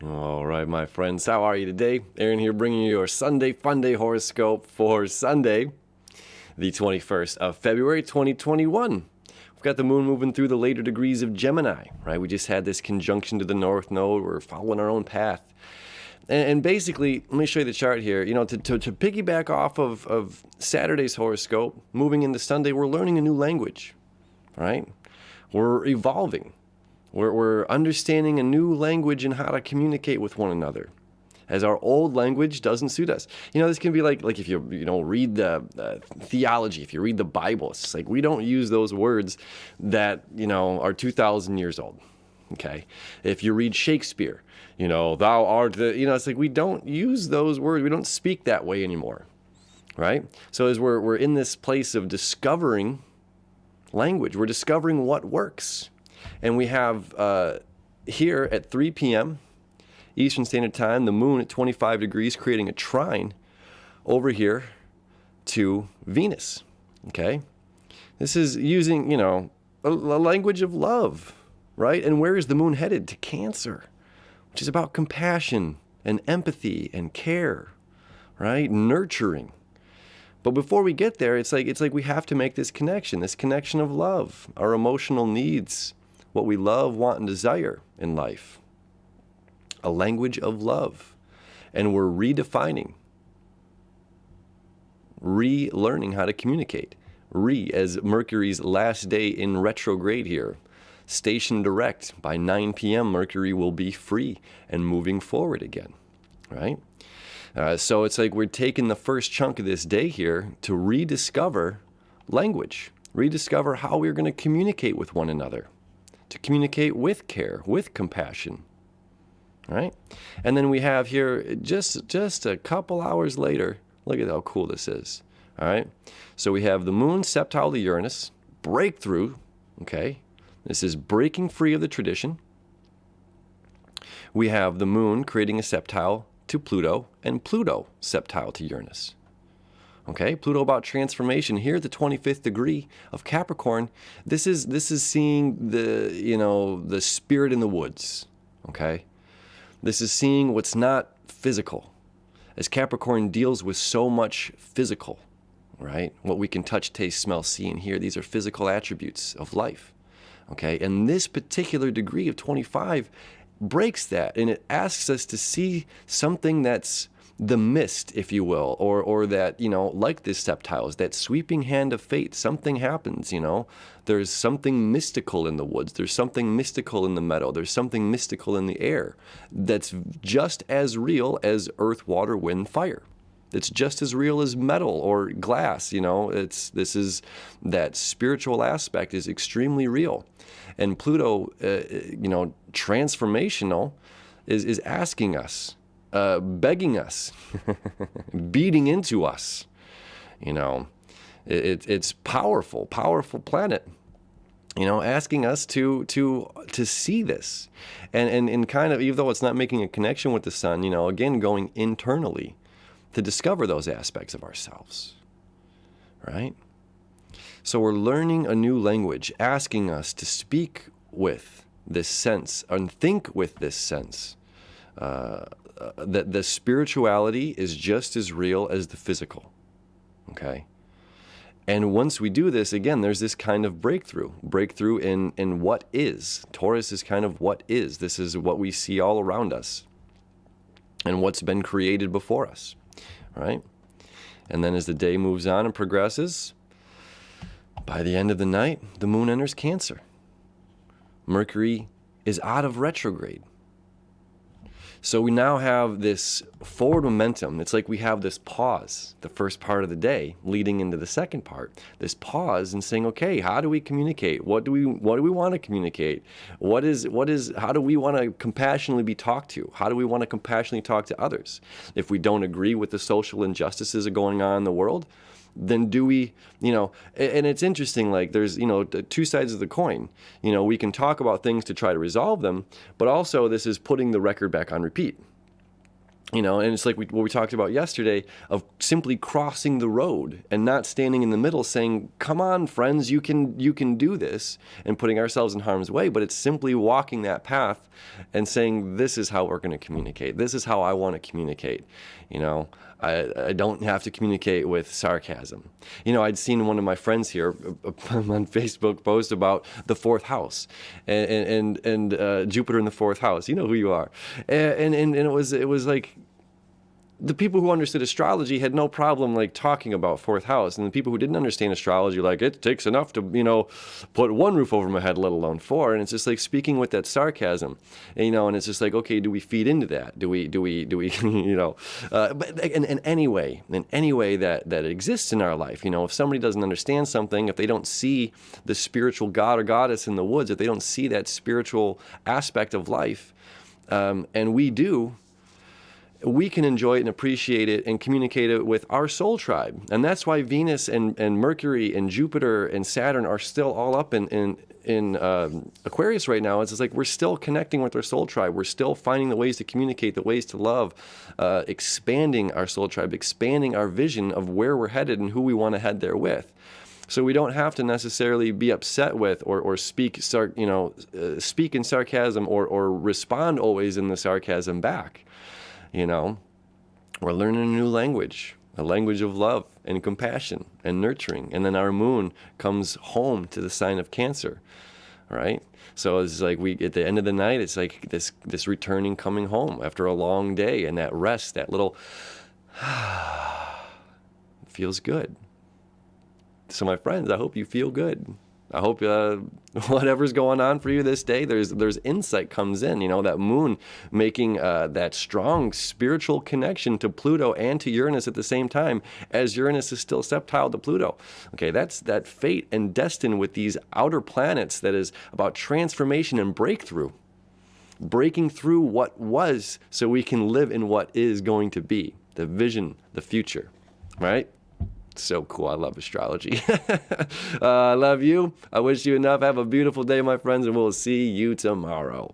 All right, my friends, how are you today? Aaron here bringing you your Sunday Fun Day horoscope for Sunday, the 21st of February, 2021. We've got the moon moving through the later degrees of Gemini, right? We just had this conjunction to the North Node. We're following our own path. And basically, let me show you the chart here. You know, to piggyback off of Saturday's horoscope, moving into Sunday, we're learning a new language, right? We're evolving. We're understanding a new language and how to communicate with one another, as our old language doesn't suit us. You know, this can be like if you read the theology, if you read the Bible, it's like we don't use those words that, are 2,000 years old, okay? If you read Shakespeare, thou art the, it's like we don't use those words. We don't speak that way anymore, right? So as we're in this place of discovering language, we're discovering what works. And we have here at 3 p.m. Eastern Standard Time, the moon at 25 degrees, creating a trine over here to Venus, okay? This is using, a language of love, right? And where is the moon headed? To Cancer, which is about compassion and empathy and care, right? Nurturing. But before we get there, it's like we have to make this connection of love, our emotional needs, what we love, want, and desire in life. A language of love. And we're redefining, relearning how to communicate. As Mercury's last day in retrograde here. Station direct. By 9 p.m., Mercury will be free and moving forward again, right? So it's like we're taking the first chunk of this day here to rediscover language. Rediscover how we're going to communicate with one another. To communicate with care, with compassion, right? And then we have here, just a couple hours later, look at how cool this is, all right? So we have the moon septile to Uranus, breakthrough, okay? This is breaking free of the tradition. We have the moon creating a septile to Pluto, and Pluto septile to Uranus. Okay, Pluto about transformation. Here at the 25th degree of Capricorn, this is seeing the spirit in the woods. Okay, this is seeing what's not physical, as Capricorn deals with so much physical, right? What we can touch, taste, smell, see, and hear. These are physical attributes of life. Okay, and this particular degree of 25 breaks that, and it asks us to see something that's the mist, if you will, or that, like this septiles, that sweeping hand of fate. Something happens, There's something mystical in the woods. There's something mystical in the meadow. There's something mystical in the air that's just as real as earth, water, wind, fire. It's just as real as metal or glass, that spiritual aspect is extremely real. And Pluto, transformational, is asking us, begging us, beating into us. It's powerful planet. Asking us to see this, and kind of, even though it's not making a connection with the sun, again going internally to discover those aspects of ourselves, right? So we're learning a new language, asking us to speak with this sense and think with this sense. That the spirituality is just as real as the physical, okay? And once we do this, again, there's this kind of breakthrough in what is. Taurus is kind of what is. This is what we see all around us and what's been created before us, right? And then as the day moves on and progresses, by the end of the night, the moon enters Cancer. Mercury is out of retrograde. So we now have this forward momentum. It's like we have this pause, the first part of the day, leading into the second part. This pause and saying, okay, how do we communicate? What do we want to communicate? How do we want to compassionately be talked to? How do we want to compassionately talk to others? If we don't agree with the social injustices that are going on in the world, then do we, and it's interesting, like there's, two sides of the coin. We can talk about things to try to resolve them, but also this is putting the record back on repeat. And it's like what we talked about yesterday of simply crossing the road and not standing in the middle saying, come on, friends, you can do this, and putting ourselves in harm's way. But it's simply walking that path and saying, this is how we're going to communicate. This is how I want to communicate. I don't have to communicate with sarcasm. I'd seen one of my friends here on Facebook post about the fourth house and Jupiter in the fourth house. You know who you are. And it was like, the people who understood astrology had no problem like talking about fourth house, and the people who didn't understand astrology, like, it takes enough to put one roof over my head, let alone four. And it's just like speaking with that sarcasm, and it's just like, okay, do we feed into that? Do we but in any way that exists in our life, if somebody doesn't understand something, if they don't see the spiritual god or goddess in the woods, if they don't see that spiritual aspect of life, and we do, we can enjoy it and appreciate it and communicate it with our soul tribe. And that's why Venus and Mercury and Jupiter and Saturn are still all up in Aquarius right now. It's just like we're still connecting with our soul tribe. We're still finding the ways to communicate, the ways to love, expanding our soul tribe, expanding our vision of where we're headed and who we want to head there with. So we don't have to necessarily be upset with or speak in sarcasm or respond always in the sarcasm back. We're learning a new language, a language of love and compassion and nurturing. And then our moon comes home to the sign of Cancer, right? So it's like at the end of the night, it's like this returning, coming home after a long day, and that rest, that little feels good. So my friends, I hope you feel good. I hope whatever's going on for you this day, there's insight comes in, that moon making that strong spiritual connection to Pluto and to Uranus at the same time, as Uranus is still sextile to Pluto. Okay, that's that fate and destiny with these outer planets that is about transformation and breakthrough. Breaking through what was so we can live in what is going to be, the vision, the future, right? So cool. I love astrology. I love you. I wish you enough. Have a beautiful day, my friends, and we'll see you tomorrow.